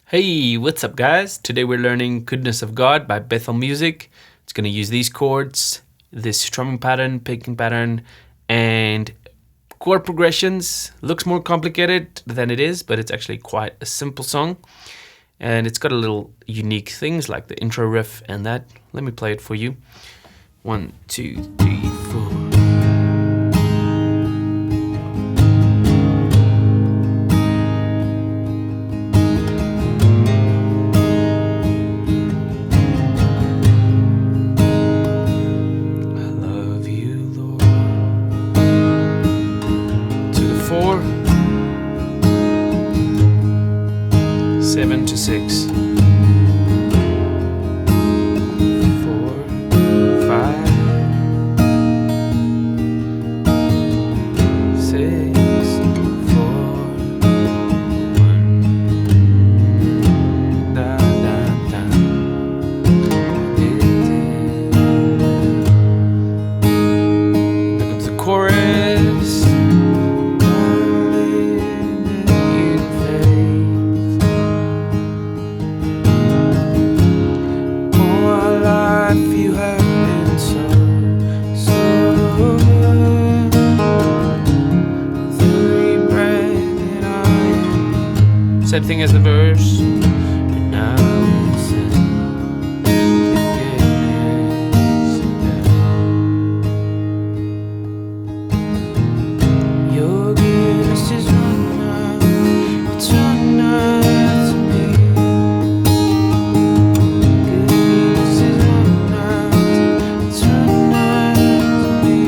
Hey, what's up guys? Today we're learning Goodness of God by Bethel Music. It's going to use these chords, this strumming pattern, picking pattern, and chord progressions. Looks more complicated than it is, but it's actually quite a simple song. And it's got a little unique things like the intro riff and that. Let me play it for you. 1, 2, 3, 4. To the 4, 7 to 6, 4, 5, 6, 4, 1, da da da. Look at the chorus. Same thing as the verse. But now it's in the goodness of God. Your goodness is running out, it's running out to me. Goodness is running out, it's running out to me.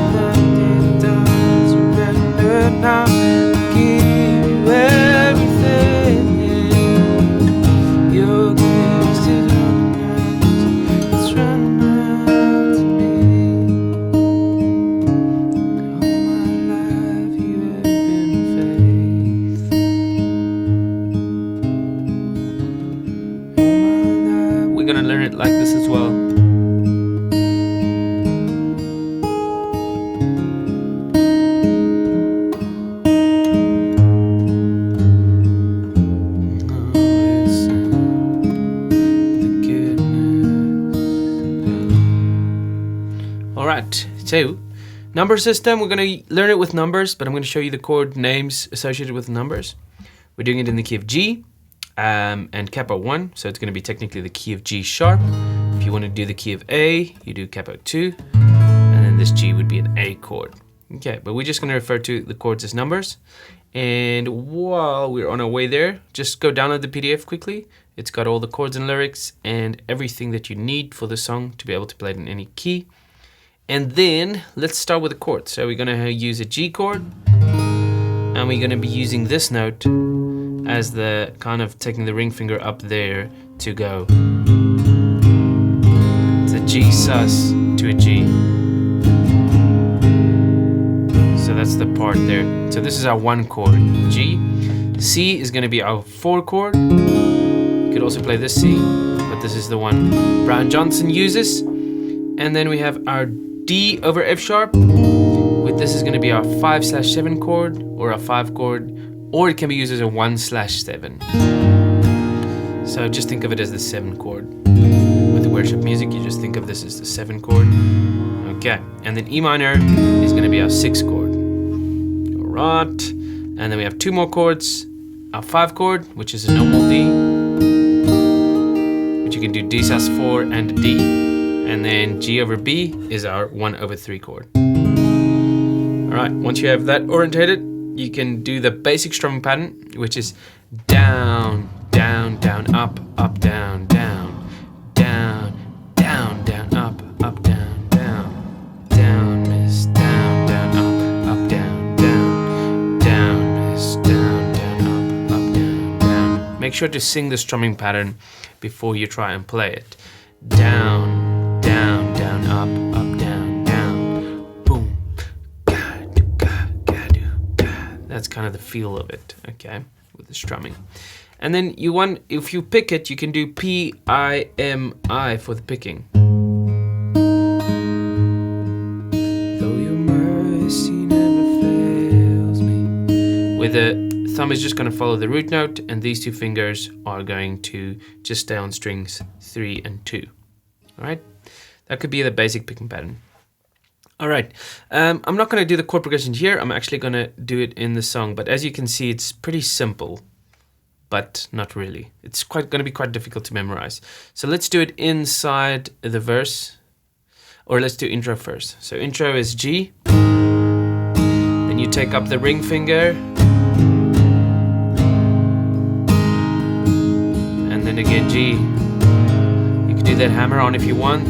Nothing done, surrender now. We're gonna learn it like this as well. Alright, so number system, we're gonna learn it with numbers, but I'm gonna show you the chord names associated with numbers. We're doing it in the key of G. And capo 1, so it's going to be technically the key of G sharp. If you want to do the key of A, you do capo 2, and then this G would be an A chord. Okay, but we're just going to refer to the chords as numbers. And while we're on our way there, just go download the PDF quickly. It's got all the chords and lyrics and everything that you need for the song to be able to play it in any key. And then let's start with the chords. So we're going to use a G chord, and we're going to be using this note as the kind of taking the ring finger up there to go. It's a G sus to a G. So that's the part there. So this is our 1 chord, G. C is going to be our 4 chord. You could also play this C, but this is the one Brian Johnson uses. And then we have our D over F sharp. With this is going to be our 5/7 chord or a 5 chord. Or it can be used as a 1/7. So just think of it as the 7 chord. With the worship music, you just think of this as the 7 chord. Okay, and then E minor is going to be our 6 chord. Alright, and then we have 2 more chords. Our 5 chord, which is a normal D, which you can do D sus4 and a D. And then G over B is our 1/3 chord. Alright, once you have that orientated, you can do the basic strumming pattern, which is down, down, down, up, up, down, down, down, down, down, up, up, down, down, down, miss, down, down, up, down, down, down, miss, down, down, up, down, down. Make sure to sing the strumming pattern before you try and play it. Down, down, down, up, down, down, boom. That's kind of the feel of it, okay, with the strumming. And then if you pick it, you can do P-I-M-I for the picking. Though your mercy never fails me. With a thumb is just going to follow the root note, and these two fingers are going to just stay on strings 3 and 2. All right, that could be the basic picking pattern. All right, I'm not going to do the chord progressions here. I'm actually going to do it in the song, but as you can see, it's pretty simple, but not really. It's going to be quite difficult to memorize. So let's do it inside the verse, or let's do intro first. So intro is G, then you take up the ring finger, and then again G. You can do that hammer on if you want.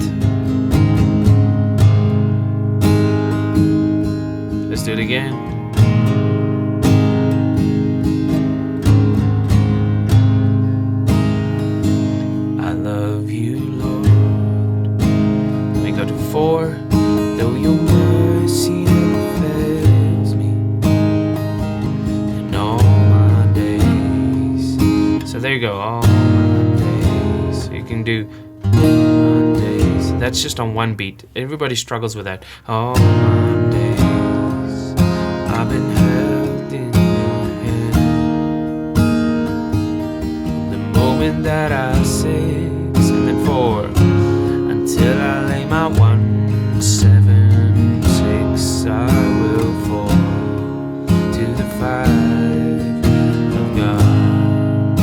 Let's do it again. I love you, Lord. Let me go to 4. Though your mercy never fails me in all my days. So there you go, all my days. So you can do my days. That's just on one beat. Everybody struggles with that. All my days. I've been held in your hand from the moment that I 6 and then 4 until I lay my 1, 7, 6. I will fall to the 5 of God.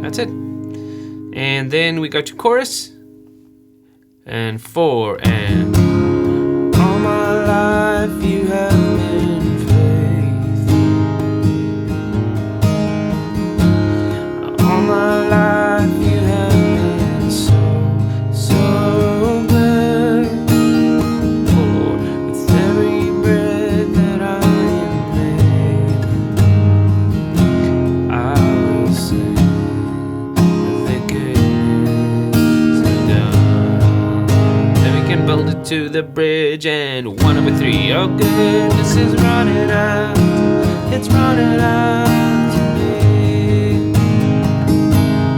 That's it. And then we go to chorus and 4 and all my life you have been faithful. All my life you have been so good. For with every breath that I am made, I will sing of the goodness of God. Then we can build it to the bridge and 1 over 3. Oh, goodness is running out. It's running out to me.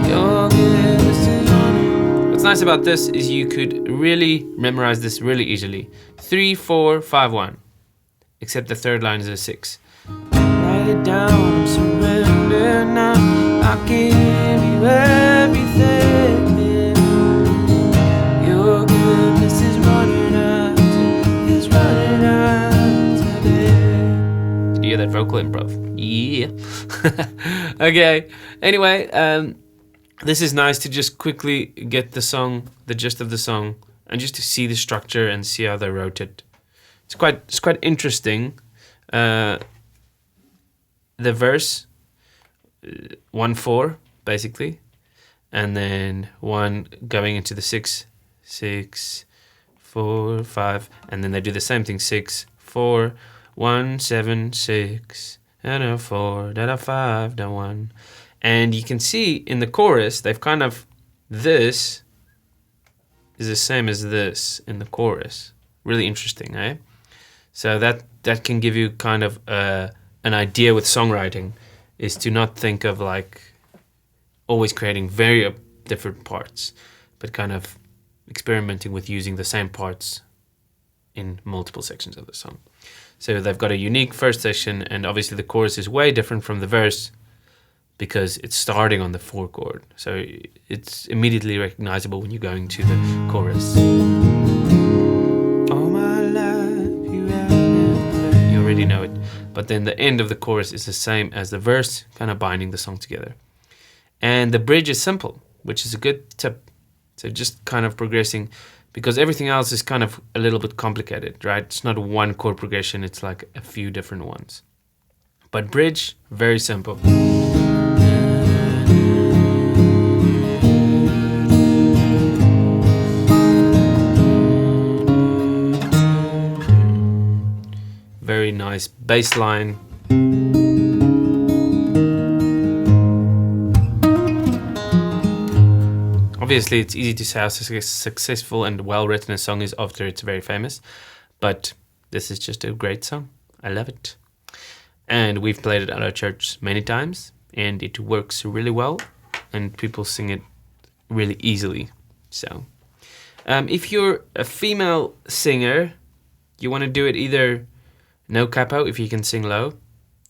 Your goodness is running. What's nice about this is you could really memorize this really easily. 3, 4, 5, 1. Except the third line is a 6. Write it down, surrender now. I give you everything. Your goodness is running out. It's running out today. Did you hear that vocal improv? Yeah. Okay. Anyway, this is nice to just quickly get the song, the gist of the song, and just to see the structure and see how they wrote it. It's quite interesting. The verse 1, 4 basically, and then 1 going into the 6, 6, 4, 5, and then they do the same thing, 6, 4, 1, 7, 6, and a 4, then a 5, then 1. And you can see in the chorus, they've kind of, this is the same as this in the chorus. Really interesting, eh? So that can give you kind of an idea with songwriting, is to not think of like always creating very different parts, but kind of experimenting with using the same parts in multiple sections of the song. So they've got a unique first section, and obviously the chorus is way different from the verse because it's starting on the 4 chord. So it's immediately recognizable when you're going to the chorus. All my life you have been. You already know it. But then the end of the chorus is the same as the verse, kind of binding the song together. And the bridge is simple, which is a good tip. So just kind of progressing, because everything else is kind of a little bit complicated, right? It's not one chord progression, it's like a few different ones. But bridge, very simple. Very nice bass line. Obviously, it's easy to say how successful and well-written a song is after it's very famous, but this is just a great song. I love it. And we've played it at our church many times, and it works really well, and people sing it really easily. So, if you're a female singer, you want to do it either no capo if you can sing low,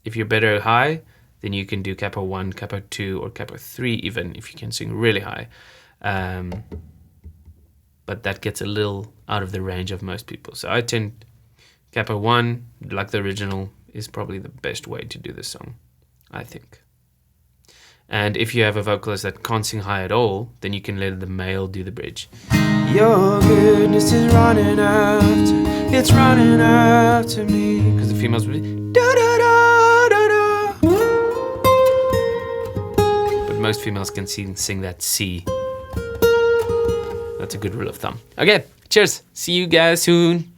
If you're better high, then you can do capo 1, capo 2, or capo 3 even if you can sing really high. But that gets a little out of the range of most people. So I tend capo 1, like the original, is probably the best way to do this song, I think. And if you have a vocalist that can't sing high at all, then you can let the male do the bridge. Your goodness is running after, it's running after me. Because the females will be da da da da da. But most females can sing that C. That's a good rule of thumb. Okay, cheers. See you guys soon.